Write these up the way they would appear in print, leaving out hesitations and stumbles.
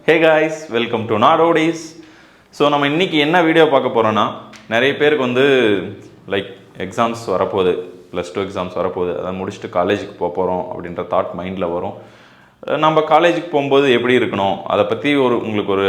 Hey guys, welcome to நாடோடிஸ். So நம்ம இன்றைக்கி என்ன வீடியோ பார்க்க போகிறோன்னா, நிறைய பேருக்கு வந்து எக்ஸாம்ஸ் வரப்போகுது, +2 எக்ஸாம்ஸ் வரப்போகுது, அதை முடிச்சுட்டு காலேஜுக்கு போக போகிறோம் அப்படின்ற தாட் மைண்டில் வரும். நம்ம காலேஜுக்கு போகும்போது எப்படி இருக்கணும், அதை பற்றி உங்களுக்கு ஒரு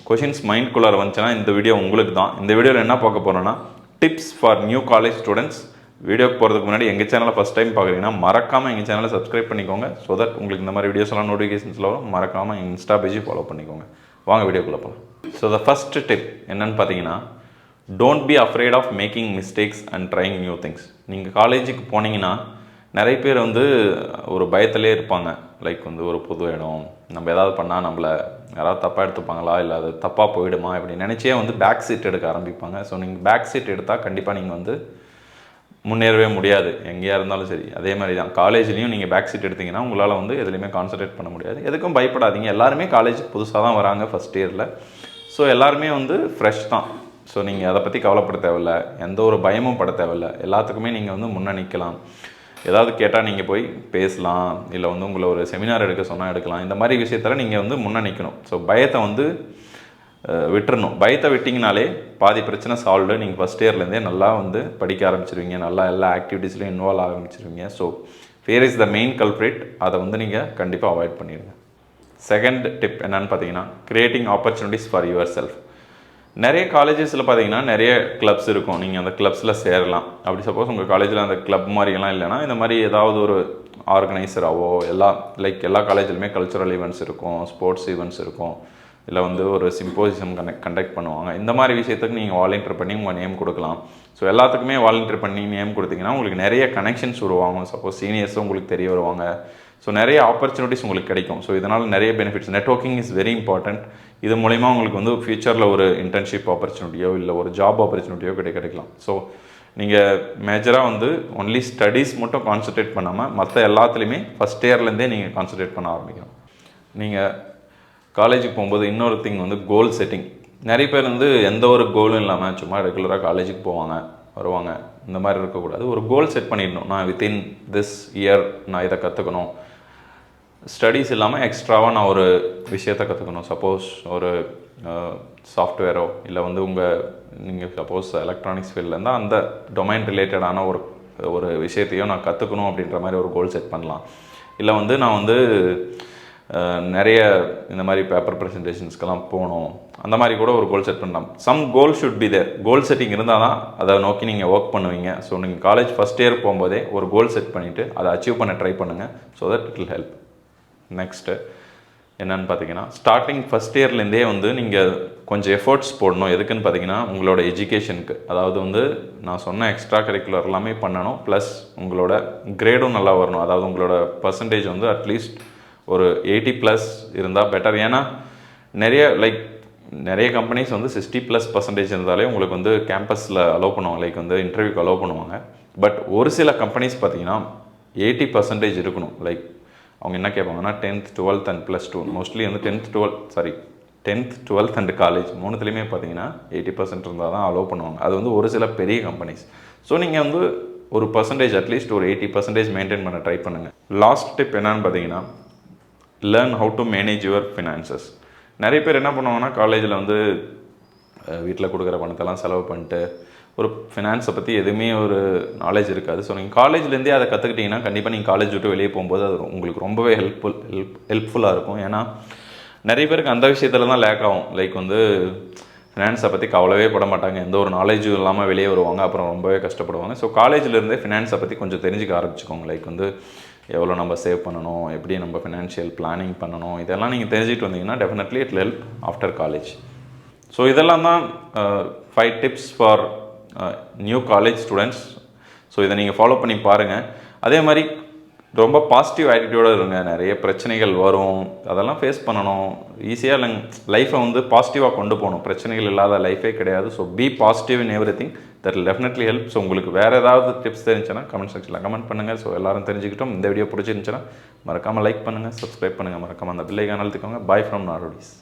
கொஷின்ஸ் மைண்ட்குள்ளார வந்துச்சுன்னா இந்த வீடியோ உங்களுக்கு தான். இந்த வீடியோவில் என்ன பார்க்க போகிறோன்னா, tips for new college students. வீடியோக்கு போகிறதுக்கு முன்னாடி எங்கள் சேனலை ஃபஸ்ட் டைம் பார்க்குறீங்கன்னா மறக்காமல் எங்கள் சேனலை சப்ஸ்கிரைப் பண்ணிக்கோங்க. ஸோ தட் உங்களுக்கு இந்த மாதிரி வீடியோஸ்லாம் நோட்டிஃபிகேஷன்ஸில் வரும். மறக்காமல் எங்கள் இன்ஸ்டா பேஜை ஃபாலோ பண்ணிக்கோங்க. வாங்க வீடியோக்குள்ளே போகலாம். ஸோ த ஃபஸ்ட் டிப் என்னென்னு பார்த்தீங்கன்னா, don't be afraid of making mistakes and trying new things. நீங்கள் காலேஜுக்கு போனீங்கன்னா நிறைய பேர் ஒரு பயத்திலே இருப்பாங்க. ஒரு புது இடம், நம்ம ஏதாவது பண்ணால் நம்மளை யாராவது தப்பாக எடுத்துப்பாங்களா, இல்லை அது தப்பாக போயிடுமா இப்படி நினச்சே பேக் சீட் எடுக்க ஆரம்பிப்பாங்க. ஸோ நீங்கள் பேக் சீட் எடுத்தால் கண்டிப்பாக நீங்கள் முன்னேறவே முடியாது, எங்கேயா இருந்தாலும் சரி. அதே மாதிரி தான் காலேஜ்லேயும் நீங்கள் பேக் சீட் எடுத்திங்கன்னா உங்களால் எதுலையுமே கான்சன்ட்ரேட் பண்ண முடியாது. எதுக்கும் பயப்படாதீங்க. எல்லாருமே காலேஜுக்கு புதுசாக தான் வராங்க ஃபஸ்ட் இயரில். ஸோ எல்லாருமே ஃப்ரெஷ் தான். ஸோ நீங்கள் அதை பற்றி கவலைப்பட தேவையில்ல, எந்த ஒரு பயமும் பட தேவையில்ல. எல்லாத்துக்குமே நீங்கள் முன்னே நிற்கலாம். ஏதாவது கேட்டால் நீங்கள் போய் பேசலாம், இல்லை உங்களை ஒரு செமினார் எடுக்க சொன்னால் எடுக்கலாம். இந்த மாதிரி விஷயத்தில் நீங்கள் முன்னே நிற்கணும். ஸோ பயத்தை விட்டுறணும். பயத்தை விட்டிங்கனாலே பாதி பிரச்சனை சால்வ்டு. நீங்கள் ஃபஸ்ட் இயர்லேருந்தே நல்லா படிக்க ஆரம்பிச்சிருவீங்க, நல்லா எல்லா ஆக்டிவிட்டீஸ்லையும் இன்வால்வ் ஆரம்பிச்சிருவீங்க. So fear is the main culprit. அதை நீங்கள் கண்டிப்பாக அவாய்ட் பண்ணிடுங்க. செகண்ட் டிப் என்னன்னு பார்த்தீங்கன்னா, creating opportunities for yourself. நிறைய காலேஜஸில் பார்த்தீங்கன்னா நிறைய கிளப்ஸ் இருக்கும். நீங்கள் அந்த கிளப்ஸில் சேரலாம். அப்படி சப்போஸ் உங்கள் காலேஜில் அந்த கிளப் மாதிரிலாம் இல்லைனா, இந்த மாதிரி ஏதாவது ஒரு ஆர்கனைசராகவோ, எல்லா காலேஜிலுமே கல்ச்சுரல் ஈவெண்ட்ஸ் இருக்கும், ஸ்போர்ட்ஸ் ஈவெண்ட்ஸ் இருக்கும், இல்லை ஒரு சிம்போசியம் கண்டக்ட் பண்ணுவாங்க. இந்த மாதிரி விஷயத்துக்கு நீங்கள் வாலண்டியர் பண்ணி உங்கள் நேம் கொடுக்கலாம். ஸோ எல்லாத்துக்குமே வாலண்டியர் பண்ணி நேம் கொடுத்தீங்கன்னா உங்களுக்கு நிறைய கனெக்ஷன்ஸ் உருவாகும். சப்போஸ் சீனியர்ஸும் உங்களுக்கு தெரிய வருவாங்க. ஸோ நிறைய ஆப்பர்ச்சுனிட்டிஸ் உங்களுக்கு கிடைக்கும். ஸோ இதனால் நிறைய benefits. Networking is very important. இது மூலிமா உங்களுக்கு ஃபியூச்சரில் ஒரு இன்டர்ன்ஷிப் ஆப்பர்ச்சுனிட்டியோ இல்லை ஒரு ஜாப் ஆப்பர்ச்சுனிட்டியோ கிடைக்கலாம். ஸோ நீங்கள் மேஜராக ஒன்லி ஸ்டடீஸ் மட்டும் கான்சன்ட்ரேட் பண்ணாமல் மற்ற எல்லாத்துலேயுமே ஃபஸ்ட் இயர்லேருந்தே நீங்கள் கான்சன்ட்ரேட் பண்ண ஆரம்பிக்கணும். நீங்கள் காலேஜுக்கு போகும்போது இன்னொரு திங் கோல் செட்டிங். நிறைய பேர் எந்த ஒரு கோலும் இல்லாமல் சும்மா ரெகுலராக காலேஜுக்கு போவாங்க, வருவாங்க. இந்த மாதிரி இருக்கக்கூடாது. ஒரு கோல் செட் பண்ணிடணும். நான் வித்தின் திஸ் இயர் நான் இதை கற்றுக்கணும். ஸ்டடீஸ் இல்லாமல் எக்ஸ்ட்ராவாக நான் ஒரு விஷயத்தை கற்றுக்கணும். சப்போஸ் ஒரு சாஃப்ட்வேரோ இல்லை நீங்கள் சப்போஸ் எலக்ட்ரானிக்ஸ் ஃபீல்டில் இருந்தால் அந்த டொமைன் ரிலேட்டடான ஒரு விஷயத்தையும் நான் கற்றுக்கணும் அப்படின்ற மாதிரி ஒரு கோல் செட் பண்ணலாம். இல்லை நான் நிறைய இந்த மாதிரி பேப்பர் ப்ரெசன்டேஷன்ஸ்க்கெல்லாம் போகணும், அந்த மாதிரி கூட ஒரு கோல் செட் பண்ணலாம். Some goal should be there. Goal setting இருந்தால் தான் அதை நோக்கி நீங்கள் ஒர்க் பண்ணுவீங்க. ஸோ நீங்கள் காலேஜ் ஃபஸ்ட் இயர் போகும்போதே ஒரு கோல் செட் பண்ணிவிட்டு அதை அச்சீவ் பண்ண ட்ரை பண்ணுங்கள். So that it will help. Next என்னென்னு பார்த்தீங்கன்னா, ஸ்டார்டிங் ஃபஸ்ட் இயர்லேருந்தே நீங்கள் கொஞ்சம் எஃபர்ட்ஸ் போடணும். எதுக்குன்னு பார்த்தீங்கன்னா, உங்களோட எஜுகேஷனுக்கு. அதாவது நான் சொன்ன எக்ஸ்ட்ரா கரிக்குலர் எல்லாமே பண்ணணும். ப்ளஸ் உங்களோட கிரேடும் நல்லா வரணும். அதாவது உங்களோட பர்சன்டேஜ் அட்லீஸ்ட் ஒரு 80+ இருந்தால் பெட்டர். ஏன்னா நிறைய கம்பெனிஸ் 60+% இருந்தாலே உங்களுக்கு கேம்பஸில் அலோவ் பண்ணுவாங்க, இன்டர்வியூக்கு அலோவ் பண்ணுவாங்க. பட் ஒரு சில கம்பெனிஸ் பார்த்தீங்கன்னா 80% இருக்கணும். அவங்க என்ன கேட்பாங்கன்னா 10th 12th and +2. Mostly 10th 12th and college மூணுத்துலேயுமே பார்த்தீங்கன்னா 80% இருந்தால் தான் அலோவ் பண்ணுவாங்க. அது ஒரு சில பெரிய கம்பெனிஸ். ஸோ நீங்கள் ஒரு பர்சன்டேஜ் அட்லீஸ்ட் ஒரு 80% மெயின்டைன் பண்ண ட்ரை பண்ணுங்கள். லாஸ்ட் டிப் என்னன்னு பார்த்தீங்கன்னா, learn how to manage your finances. நிறைய பேர் என்ன பண்ணுவாங்கன்னா, காலேஜில் வீட்டில் கொடுக்குற பணத்தெல்லாம் செலவு பண்ணிட்டு ஒரு ஃபினான்ஸை பற்றி எதுவுமே ஒரு நாலேஜ் இருக்காது. ஸோ நீங்கள் காலேஜ்லேருந்தே அதை கற்றுக்கிட்டிங்கன்னா கண்டிப்பாக நீங்கள் காலேஜ் விட்டு வெளியே போகும்போது அது உங்களுக்கு ரொம்பவே ஹெல்ப்ஃபுல்லாக இருக்கும். ஏன்னா நிறைய பேருக்கு அந்த விஷயத்தில் தான் லேக் ஆகும். ஃபினான்ஸை பற்றி கவலைவே பட மாட்டாங்க, எந்த ஒரு நாலேஜும் இல்லாமல் வெளியே வருவாங்க, அப்புறம் ரொம்பவே கஷ்டப்படுவாங்க. ஸோ காலேஜிலேருந்தே ஃபினான்ஸை பற்றி கொஞ்சம் தெரிஞ்சுக்க ஆரம்பிச்சுக்கோங்க. எவ்வளோ நம்ம சேவ் பண்ணணும், எப்படி நம்ம ஃபினான்ஷியல் பிளானிங் பண்ணணும், இதெல்லாம் நீங்கள் தெரிஞ்சுட்டு வந்தீங்கன்னா definitely it help after college. So இதெல்லாம் தான் 5 tips for new college students. So இதை நீங்கள் ஃபாலோ பண்ணி பாருங்கள். அதே மாதிரி ரொம்ப பாசிட்டிவ் ஆட்டிடியூடாக இருங்க. நிறைய பிரச்சனைகள் வரும், அதெல்லாம் ஃபேஸ் பண்ணணும். ஈஸியாக லைஃப்பை பாசிட்டிவாக கொண்டு போகணும். பிரச்சனைகள் இல்லாத லைஃபே கிடையாது. So be positive in everything. That will definitely help. So உங்களுக்கு வேறு ஏதாவது டிப்ஸ் தெரிஞ்சுன்னா கமெண்ட் செக்ஷனில் கமெண்ட் பண்ணுங்கள். ஸோ எல்லாரும் தெரிஞ்சுக்கிட்டோம். இந்த வீடியோ பிடிச்சிருந்துச்சுன்னா மறக்காமல் லைக் பண்ணுங்கள், சப்ஸ்கிரைப் பண்ணுங்கள், மறக்காமல் அந்த பெல் ஐகானை அழுத்திக்கோங்க. Bye from நாடோடிஸ்.